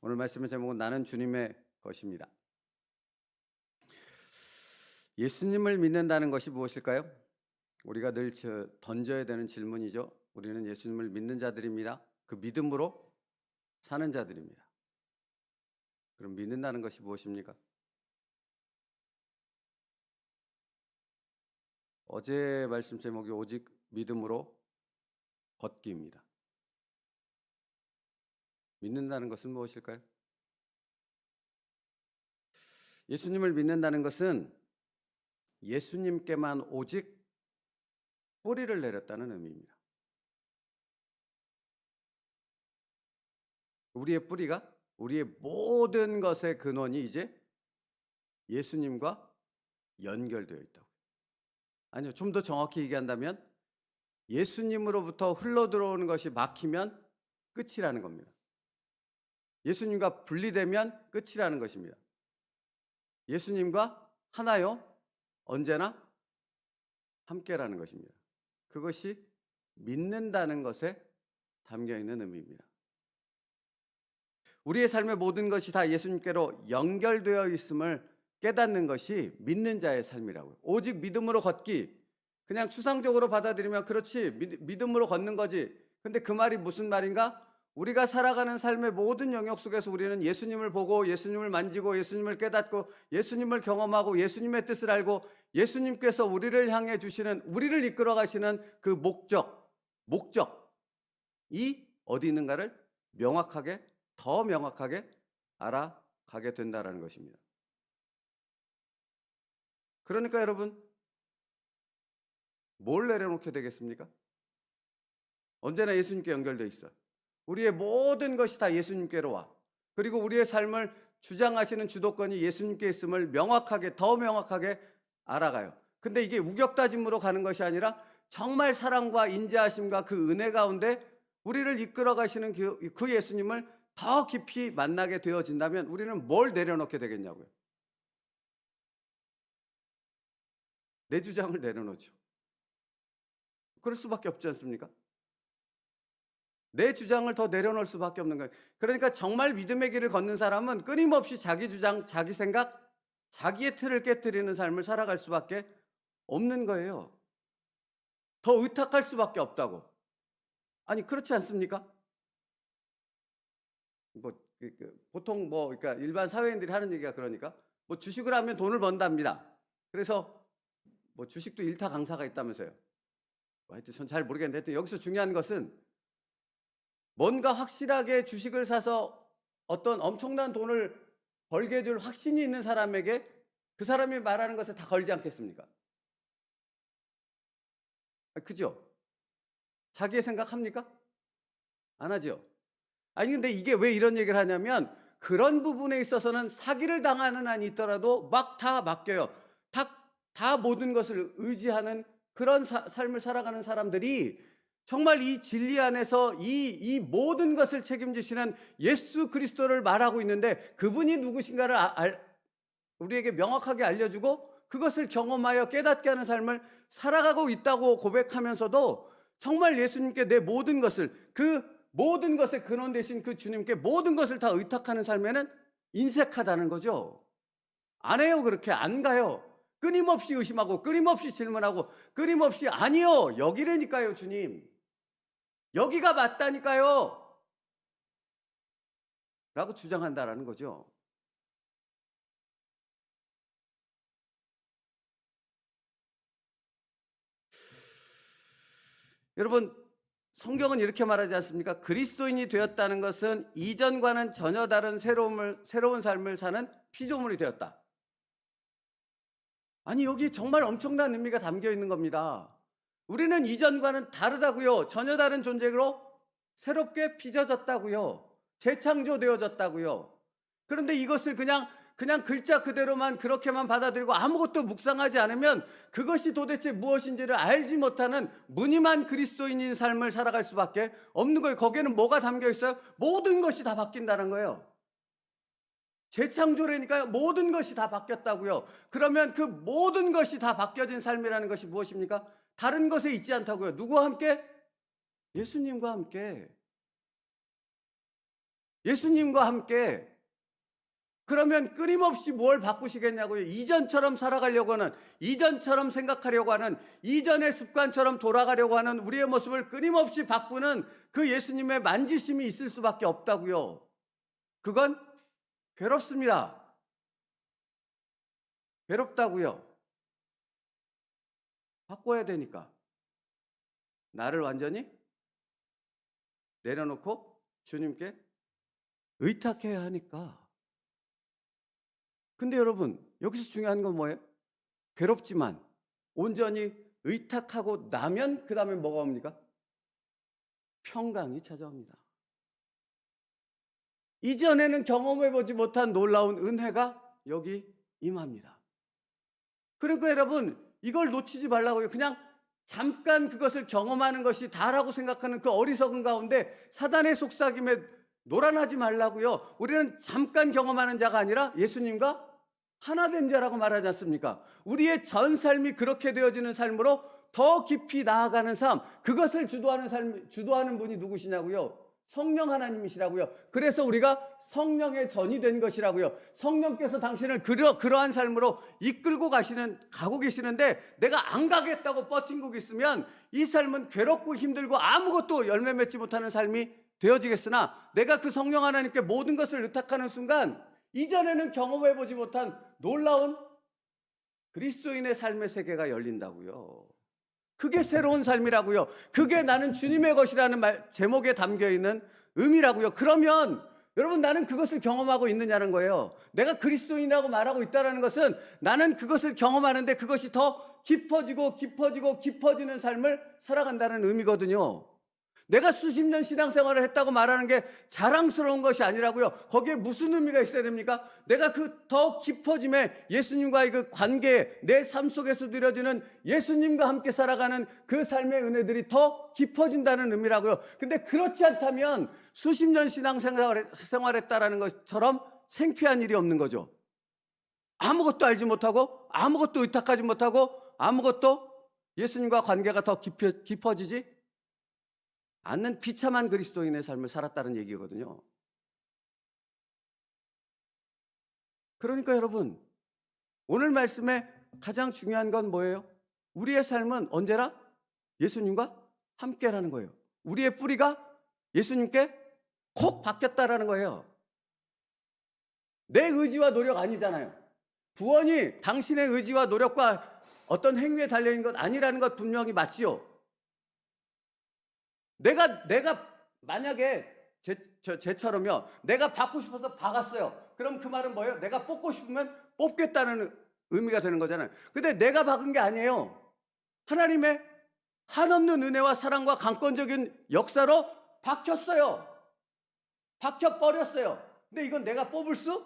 오늘 말씀의 제목은 나는 주님의 것입니다. 예수님을 믿는다는 것이 무엇일까요? 우리가 늘 던져야 되는 질문이죠. 우리는 예수님을 믿는 자들입니다. 그 믿음으로 사는 자들입니다. 그럼 믿는다는 것이 무엇입니까? 어제 말씀 제목이 오직 믿음으로 걷기입니다. 믿는다는 것은 무엇일까요? 예수님을 믿는다는 것은 예수님께만 오직 뿌리를 내렸다는 의미입니다. 우리의 뿌리가, 우리의 모든 것의 근원이 이제 예수님과 연결되어 있다고. 아니요, 좀 더 정확히 얘기한다면 예수님으로부터 흘러들어오는 것이 막히면 끝이라는 겁니다. 예수님과 분리되면 끝이라는 것입니다. 예수님과 하나요? 언제나 함께라는 것입니다. 그것이 믿는다는 것에 담겨있는 의미입니다. 우리의 삶의 모든 것이 다 예수님께로 연결되어 있음을 깨닫는 것이 믿는 자의 삶이라고요. 오직 믿음으로 걷기. 그냥 추상적으로 받아들이면 그렇지, 믿음으로 걷는 거지. 근데 그 말이 무슨 말인가? 우리가 살아가는 삶의 모든 영역 속에서 우리는 예수님을 보고 예수님을 만지고 예수님을 깨닫고 예수님을 경험하고 예수님의 뜻을 알고 예수님께서 우리를 향해 주시는, 우리를 이끌어 가시는 그 목적이 어디 있는가를 명확하게, 더 명확하게 알아가게 된다는 것입니다. 그러니까 여러분, 뭘 내려놓게 되겠습니까? 언제나 예수님께 연결되어 있어요. 우리의 모든 것이 다 예수님께로 와. 그리고 우리의 삶을 주장하시는 주도권이 예수님께 있음을 명확하게, 더 명확하게 알아가요. 근데 이게 우격다짐으로 가는 것이 아니라 정말 사랑과 인자하심과 그 은혜 가운데 우리를 이끌어 가시는 그 예수님을 더 깊이 만나게 되어진다면 우리는 뭘 내려놓게 되겠냐고요. 내 주장을 내려놓죠. 그럴 수밖에 없지 않습니까? 내 주장을 더 내려놓을 수밖에 없는 거예요. 그러니까 정말 믿음의 길을 걷는 사람은 끊임없이 자기 주장, 자기 생각, 자기의 틀을 깨뜨리는 삶을 살아갈 수밖에 없는 거예요. 더 의탁할 수밖에 없다고. 아니, 그렇지 않습니까? 보통 그러니까 일반 사회인들이 하는 얘기가 그러니까 주식을 하면 돈을 번답니다. 그래서 주식도 일타 강사가 있다면서요. 하여튼 전 잘 모르겠는데 하여튼 여기서 중요한 것은 뭔가 확실하게 주식을 사서 어떤 엄청난 돈을 벌게 해줄 확신이 있는 사람에게 그 사람이 말하는 것에 다 걸지 않겠습니까? 그죠? 자기의 생각합니까? 안 하죠? 아니 근데 이게 왜 이런 얘기를 하냐면 그런 부분에 있어서는 사기를 당하는 한이 있더라도 막 다 맡겨요. 다 모든 것을 의지하는 그런 삶을 살아가는 사람들이 정말 이 진리 안에서 이 모든 것을 책임지시는 예수 그리스도를 말하고 있는데 그분이 누구신가를 우리에게 명확하게 알려주고 그것을 경험하여 깨닫게 하는 삶을 살아가고 있다고 고백하면서도 정말 예수님께 내 모든 것을, 그 모든 것의 근원 되신 그 주님께 모든 것을 다 의탁하는 삶에는 인색하다는 거죠. 안 해요. 그렇게 안 가요. 끊임없이 의심하고 끊임없이 질문하고 끊임없이 아니요. 여기라니까요, 주님. 여기가 맞다니까요. 라고 주장한다라는 거죠. 여러분, 성경은 이렇게 말하지 않습니까? 그리스도인이 되었다는 것은 이전과는 전혀 다른 새로운 삶을 사는 피조물이 되었다. 아니, 여기 정말 엄청난 의미가 담겨 있는 겁니다. 우리는 이전과는 다르다고요. 전혀 다른 존재로 새롭게 빚어졌다고요. 재창조되어졌다고요. 그런데 이것을 그냥 글자 그대로만 그렇게만 받아들이고 아무것도 묵상하지 않으면 그것이 도대체 무엇인지를 알지 못하는 무늬만 그리스도인인 삶을 살아갈 수밖에 없는 거예요. 거기에는 뭐가 담겨 있어요? 모든 것이 다 바뀐다는 거예요. 재창조라니까요. 모든 것이 다 바뀌었다고요. 그러면 그 모든 것이 다 바뀌어진 삶이라는 것이 무엇입니까? 다른 것에 있지 않다고요. 누구와 함께? 예수님과 함께. 예수님과 함께. 그러면 끊임없이 뭘 바꾸시겠냐고요. 이전처럼 살아가려고 하는, 이전처럼 생각하려고 하는, 이전의 습관처럼 돌아가려고 하는 우리의 모습을 끊임없이 바꾸는 그 예수님의 만지심이 있을 수밖에 없다고요. 그건 괴롭습니다. 괴롭다고요. 바꿔야 되니까. 나를 완전히 내려놓고 주님께 의탁해야 하니까. 근데 여러분, 여기서 중요한 건 뭐예요? 괴롭지만 온전히 의탁하고 나면 그 다음에 뭐가 옵니까? 평강이 찾아옵니다. 이전에는 경험해보지 못한 놀라운 은혜가 여기 임합니다. 그러니까 여러분, 이걸 놓치지 말라고요. 그냥 잠깐 그것을 경험하는 것이 다라고 생각하는 그 어리석은 가운데 사단의 속삭임에 놀아나지 말라고요. 우리는 잠깐 경험하는 자가 아니라 예수님과 하나된 자라고 말하지 않습니까? 우리의 전 삶이 그렇게 되어지는 삶으로 더 깊이 나아가는 삶, 그것을 주도하는 분이 누구시냐고요? 성령 하나님이시라고요. 그래서 우리가 성령의 전이 된 것이라고요. 성령께서 당신을 그러한 삶으로 이끌고 가고 계시는데 내가 안 가겠다고 버틴고 있으면 이 삶은 괴롭고 힘들고 아무것도 열매 맺지 못하는 삶이 되어지겠으나, 내가 그 성령 하나님께 모든 것을 의탁하는 순간 이전에는 경험해보지 못한 놀라운 그리스도인의 삶의 세계가 열린다고요. 그게 새로운 삶이라고요. 그게 나는 주님의 것이라는 제목에 담겨있는 의미라고요. 그러면 여러분, 나는 그것을 경험하고 있느냐는 거예요. 내가 그리스도인이라고 말하고 있다는 것은 나는 그것을 경험하는데 그것이 더 깊어지는 삶을 살아간다는 의미거든요. 내가 수십 년 신앙생활을 했다고 말하는 게 자랑스러운 것이 아니라고요. 거기에 무슨 의미가 있어야 됩니까? 내가 그 더 깊어짐에 예수님과의 그 관계에 내 삶 속에서 누려지는 예수님과 함께 살아가는 그 삶의 은혜들이 더 깊어진다는 의미라고요. 근데 그렇지 않다면 수십 년 신앙생활했다라는 것처럼 창피한 일이 없는 거죠. 아무것도 알지 못하고 아무것도 의탁하지 못하고 아무것도 예수님과 관계가 더 깊어지지 않는 비참한 그리스도인의 삶을 살았다는 얘기거든요. 그러니까 여러분, 오늘 말씀에 가장 중요한 건 뭐예요? 우리의 삶은 언제나 예수님과 함께라는 거예요. 우리의 뿌리가 예수님께 콕 박혔다라는 거예요. 내 의지와 노력 아니잖아요. 구원이 당신의 의지와 노력과 어떤 행위에 달려있는 것 아니라는 것 분명히 맞지요. 내가 만약에 제처럼요, 내가 받고 싶어서 박았어요. 그럼 그 말은 뭐예요? 내가 뽑고 싶으면 뽑겠다는 의미가 되는 거잖아요. 근데 내가 박은 게 아니에요. 하나님의 한없는 은혜와 사랑과 강권적인 역사로 박혔어요. 박혀버렸어요. 근데 이건 내가 뽑을 수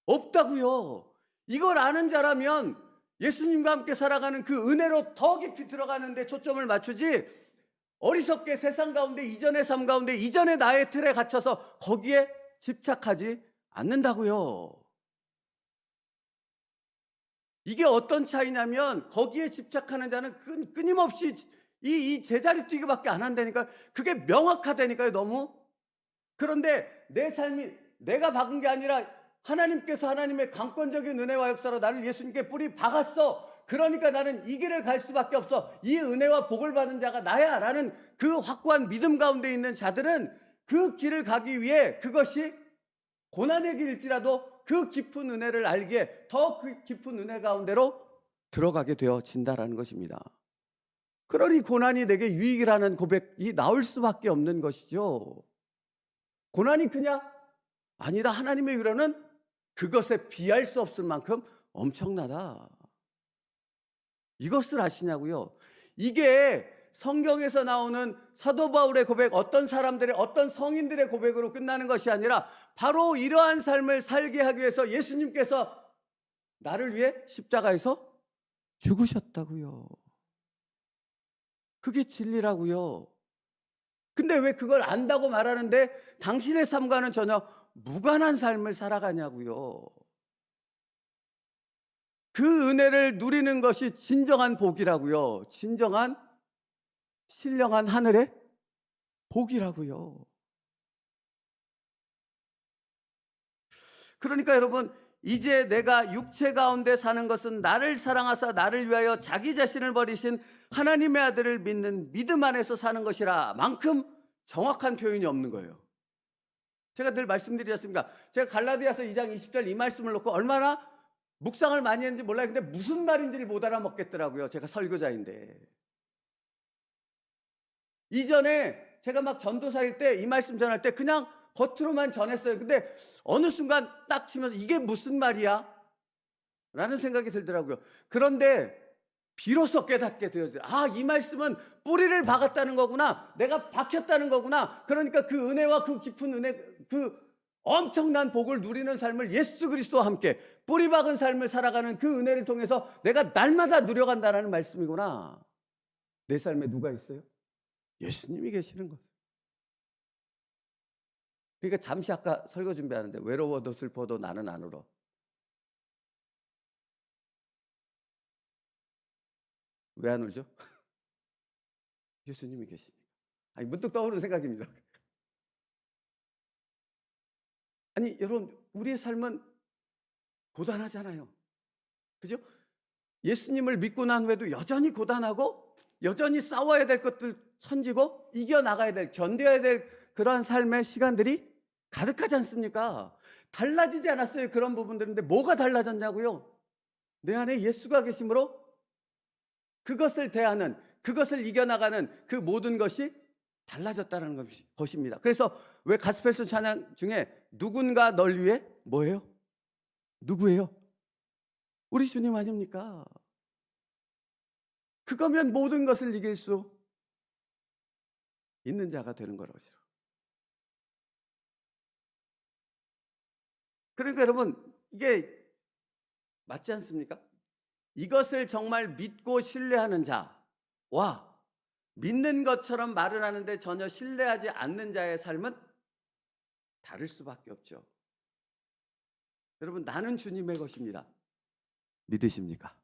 없다고요. 이걸 아는 자라면 예수님과 함께 살아가는 그 은혜로 더 깊이 들어가는데 초점을 맞추지, 어리석게 세상 가운데 이전의 삶 가운데 이전의 나의 틀에 갇혀서 거기에 집착하지 않는다고요. 이게 어떤 차이냐면, 거기에 집착하는 자는 끊임없이 이 제자리 뛰기밖에 안 한다니까. 그게 명확하다니까요, 너무. 그런데 내 삶이 내가 박은 게 아니라 하나님께서 하나님의 강권적인 은혜와 역사로 나를 예수님께 뿌리 박았어. 그러니까 나는 이 길을 갈 수밖에 없어. 이 은혜와 복을 받은 자가 나야 라는 그 확고한 믿음 가운데 있는 자들은 그 길을 가기 위해 그것이 고난의 길일지라도 그 깊은 은혜를 알기에 더 그 깊은 은혜 가운데로 들어가게 되어진다라는 것입니다. 그러니 고난이 내게 유익이라는 고백이 나올 수밖에 없는 것이죠. 고난이 그냥 아니다. 하나님의 위로는 그것에 비할 수 없을 만큼 엄청나다. 이것을 아시냐고요. 이게 성경에서 나오는 사도 바울의 고백, 어떤 사람들의, 어떤 성인들의 고백으로 끝나는 것이 아니라 바로 이러한 삶을 살게 하기 위해서 예수님께서 나를 위해 십자가에서 죽으셨다고요. 그게 진리라고요. 근데 왜 그걸 안다고 말하는데 당신의 삶과는 전혀 무관한 삶을 살아가냐고요. 그 은혜를 누리는 것이 진정한 복이라고요. 진정한 신령한 하늘의 복이라고요. 그러니까 여러분, 이제 내가 육체 가운데 사는 것은 나를 사랑하사 나를 위하여 자기 자신을 버리신 하나님의 아들을 믿는 믿음 안에서 사는 것이라 만큼 정확한 표현이 없는 거예요. 제가 늘 말씀드리지 않습니까? 제가 갈라디아서 2장 20절 이 말씀을 놓고 얼마나 묵상을 많이 했는지 몰라요. 근데 무슨 말인지를 못 알아먹겠더라고요. 제가 설교자인데. 이전에 제가 막 전도사일 때 이 말씀 전할 때 그냥 겉으로만 전했어요. 근데 어느 순간 딱 치면서 이게 무슨 말이야? 라는 생각이 들더라고요. 그런데 비로소 깨닫게 되어져요. 아, 이 말씀은 뿌리를 박았다는 거구나. 내가 박혔다는 거구나. 그러니까 그 은혜와 그 깊은 은혜, 그 엄청난 복을 누리는 삶을 예수 그리스도와 함께 뿌리 박은 삶을 살아가는 그 은혜를 통해서 내가 날마다 누려간다는 말씀이구나. 내 삶에 누가 있어요? 예수님이 계시는 거죠. 그러니까 잠시 아까 설교 준비하는데 외로워도 슬퍼도 나는 안 울어. 왜 안 울죠? 예수님이 계시니까. 아니, 문득 떠오르는 생각입니다. 아니, 여러분, 우리의 삶은 고단하잖아요. 그죠? 예수님을 믿고 난 후에도 여전히 고단하고 여전히 싸워야 될 것들 천지고 이겨나가야 될, 견뎌야 될 그러한 삶의 시간들이 가득하지 않습니까? 달라지지 않았어요, 그런 부분들인데 뭐가 달라졌냐고요? 내 안에 예수가 계심으로 그것을 대하는, 그것을 이겨나가는 그 모든 것이 달라졌다는 것입니다. 그래서 왜 가스펠스 찬양 중에 누군가 널 위해 뭐예요? 누구예요? 우리 주님 아닙니까? 그거면 모든 것을 이길 수 있는 자가 되는 것이죠. 그러니까 여러분, 이게 맞지 않습니까? 이것을 정말 믿고 신뢰하는 자와 믿는 것처럼 말을 하는데 전혀 신뢰하지 않는 자의 삶은 다를 수밖에 없죠. 여러분, 나는 주님의 것입니다. 믿으십니까?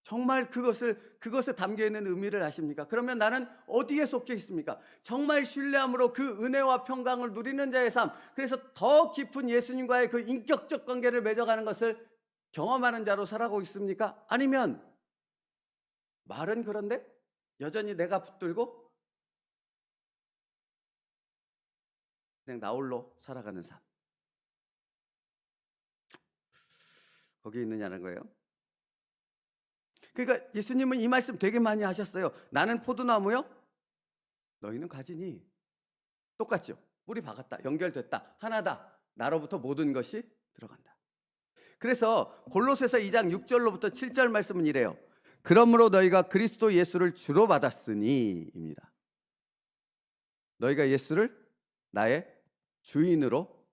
정말 그것에 담겨있는 의미를 아십니까? 그러면 나는 어디에 속해 있습니까? 정말 신뢰함으로 그 은혜와 평강을 누리는 자의 삶, 그래서 더 깊은 예수님과의 그 인격적 관계를 맺어가는 것을 경험하는 자로 살아가고 있습니까? 아니면 말은 그런데 여전히 내가 붙들고 그냥 나 홀로 살아가는 삶, 거기에 있느냐는 거예요. 그러니까 예수님은 이 말씀 되게 많이 하셨어요. 나는 포도나무요, 너희는 가지니. 똑같죠. 뿌리 박았다, 연결됐다, 하나다. 나로부터 모든 것이 들어간다. 그래서 골로새서 2장 6절로부터 7절 말씀은 이래요. 그러므로 너희가 그리스도 예수를 주로 받았으니 입니다. 너희가 예수를 나의 주인으로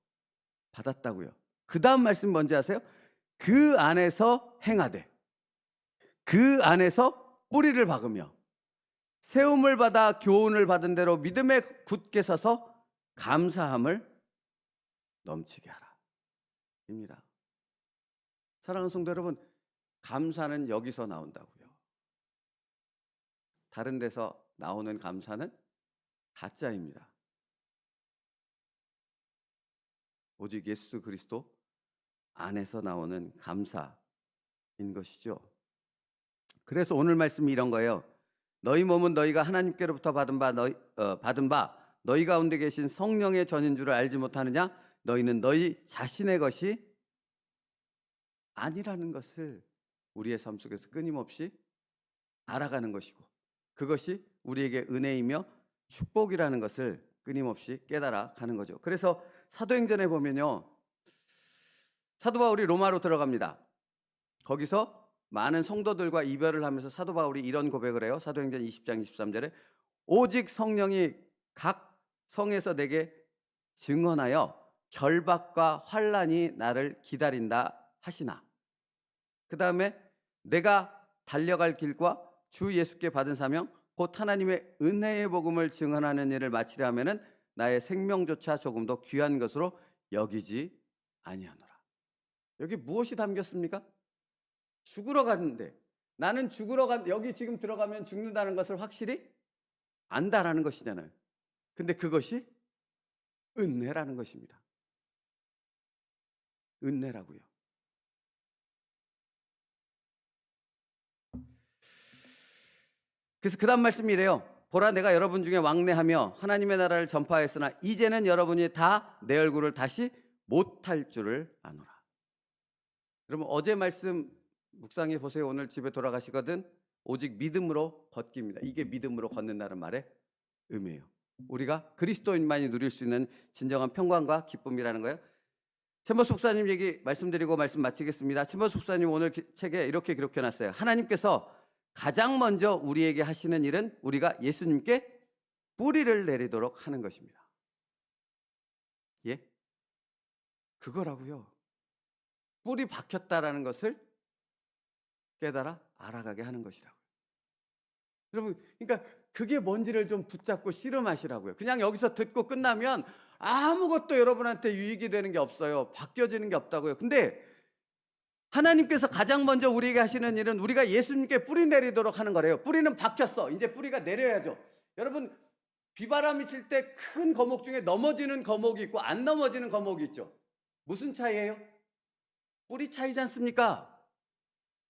받았다고요. 그 다음 말씀 뭔지 아세요? 그 안에서 행하되, 그 안에서 뿌리를 박으며 세움을 받아 교훈을 받은 대로 믿음에 굳게 서서 감사함을 넘치게 하라 입니다. 사랑하는 성도 여러분, 감사는 여기서 나온다고요. 다른 데서 나오는 감사는 가짜입니다. 오직 예수 그리스도 안에서 나오는 감사인 것이죠. 그래서 오늘 말씀이 이런 거예요. 너희 몸은 너희가 하나님께로부터 받은 바 너희 가운데 계신 성령의 전인 줄을 알지 못하느냐? 너희는 너희 자신의 것이 아니라는 것을 우리의 삶 속에서 끊임없이 알아가는 것이고, 그것이 우리에게 은혜이며 축복이라는 것을 끊임없이 깨달아 가는 거죠. 그래서 사도행전에 보면요, 사도 바울이 로마로 들어갑니다. 거기서 많은 성도들과 이별을 하면서 사도 바울이 이런 고백을 해요. 사도행전 20장 23절에 오직 성령이 각 성에서 내게 증언하여 결박과 환난이 나를 기다린다 하시나. 그 다음에 내가 달려갈 길과 주 예수께 받은 사명 곧 하나님의 은혜의 복음을 증언하는 일을 마치려 하면은 나의 생명조차 조금 더 귀한 것으로 여기지 아니하노라. 여기 무엇이 담겼습니까? 죽으러 갔는데, 나는 여기 지금 들어가면 죽는다는 것을 확실히 안다라는 것이잖아요. 근데 그것이 은혜라는 것입니다. 은혜라고요. 그래서 그 다음 말씀이 이래요. 보라, 내가 여러분 중에 왕래하며 하나님의 나라를 전파하였으나 이제는 여러분이 다 내 얼굴을 다시 못할 줄을 아노라. 여러분, 어제 말씀 묵상해 보세요. 오늘 집에 돌아가시거든 오직 믿음으로 걷기입니다. 이게 믿음으로 걷는다는 말의 의미예요. 우리가 그리스도인만이 누릴 수 있는 진정한 평강과 기쁨이라는 거예요. 챔버스 목사님 얘기 말씀드리고 말씀 마치겠습니다. 챔버스 목사님 오늘 책에 이렇게 기록해놨어요. 하나님께서 가장 먼저 우리에게 하시는 일은 우리가 예수님께 뿌리를 내리도록 하는 것입니다. 예? 그거라고요. 뿌리 박혔다라는 것을 깨달아 알아가게 하는 것이라고요. 여러분, 그러니까 그게 뭔지를 좀 붙잡고 씨름하시라고요. 그냥 여기서 듣고 끝나면 아무것도 여러분한테 유익이 되는 게 없어요. 바뀌어지는 게 없다고요. 근데 하나님께서 가장 먼저 우리에게 하시는 일은 우리가 예수님께 뿌리 내리도록 하는 거래요. 뿌리는 박혔어. 이제 뿌리가 내려야죠. 여러분, 비바람이 칠 때 큰 거목 중에 넘어지는 거목이 있고 안 넘어지는 거목이 있죠. 무슨 차이예요? 뿌리 차이지 않습니까?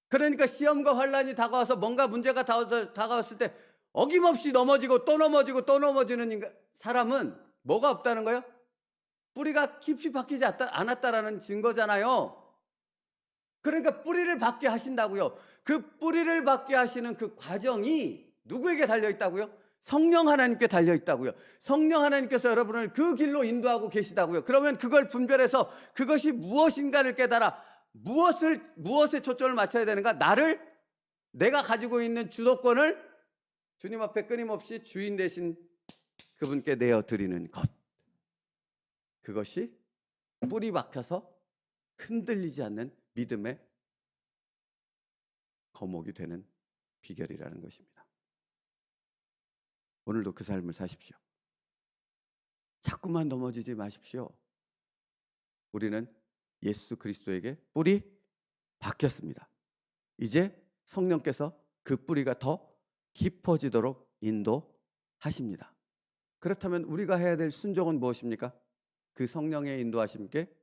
그러니까 시험과 환란이 다가와서 뭔가 문제가 다가왔을 때 어김없이 넘어지고 또 넘어지고 또 넘어지는 사람은 뭐가 없다는 거예요? 뿌리가 깊이 박히지 않았다라는 증거잖아요. 그러니까 뿌리를 박게 하신다고요. 그 뿌리를 박게 하시는 그 과정이 누구에게 달려있다고요? 성령 하나님께 달려있다고요. 성령 하나님께서 여러분을 그 길로 인도하고 계시다고요. 그러면 그걸 분별해서 그것이 무엇인가를 깨달아 무엇에 초점을 맞춰야 되는가? 내가 가지고 있는 주도권을 주님 앞에 끊임없이 주인 대신 그분께 내어드리는 것. 그것이 뿌리 박혀서 흔들리지 않는 믿음의 거목이 되는 비결이라는 것입니다. 오늘도 그 삶을 사십시오. 자꾸만 넘어지지 마십시오. 우리는 예수 그리스도에게 뿌리 박혔습니다. 이제 성령께서 그 뿌리가 더 깊어지도록 인도하십니다. 그렇다면 우리가 해야 될 순종은 무엇입니까? 그 성령의 인도하심께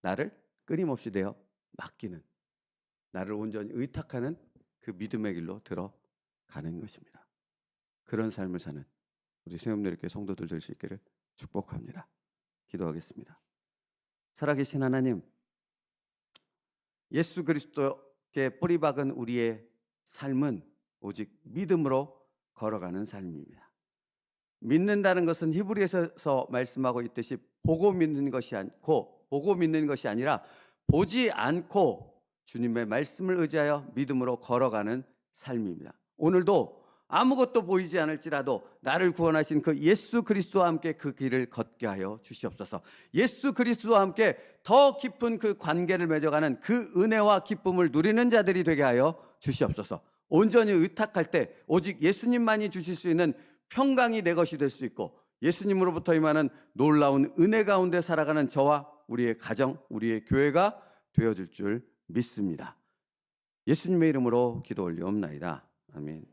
나를 끊임없이 되어 맡기는, 나를 온전히 의탁하는 그 믿음의 길로 들어가는 것입니다. 그런 삶을 사는 우리 세움내리교회 성도들 될 수 있기를 축복합니다. 기도하겠습니다. 살아계신 하나님, 예수 그리스도께 뿌리 박은 우리의 삶은 오직 믿음으로 걸어가는 삶입니다. 믿는다는 것은 히브리서에서 말씀하고 있듯이 보고 믿는 것이 아니라 보지 않고 주님의 말씀을 의지하여 믿음으로 걸어가는 삶입니다. 오늘도 아무것도 보이지 않을지라도 나를 구원하신 그 예수 그리스도와 함께 그 길을 걷게 하여 주시옵소서. 예수 그리스도와 함께 더 깊은 그 관계를 맺어가는 그 은혜와 기쁨을 누리는 자들이 되게 하여 주시옵소서. 온전히 의탁할 때 오직 예수님만이 주실 수 있는 평강이 내 것이 될 수 있고 예수님으로부터 임하는 놀라운 은혜 가운데 살아가는 저와 우리의 가정, 우리의 교회가 되어줄 줄 믿습니다. 예수님의 이름으로 기도 올리옵나이다. 아멘.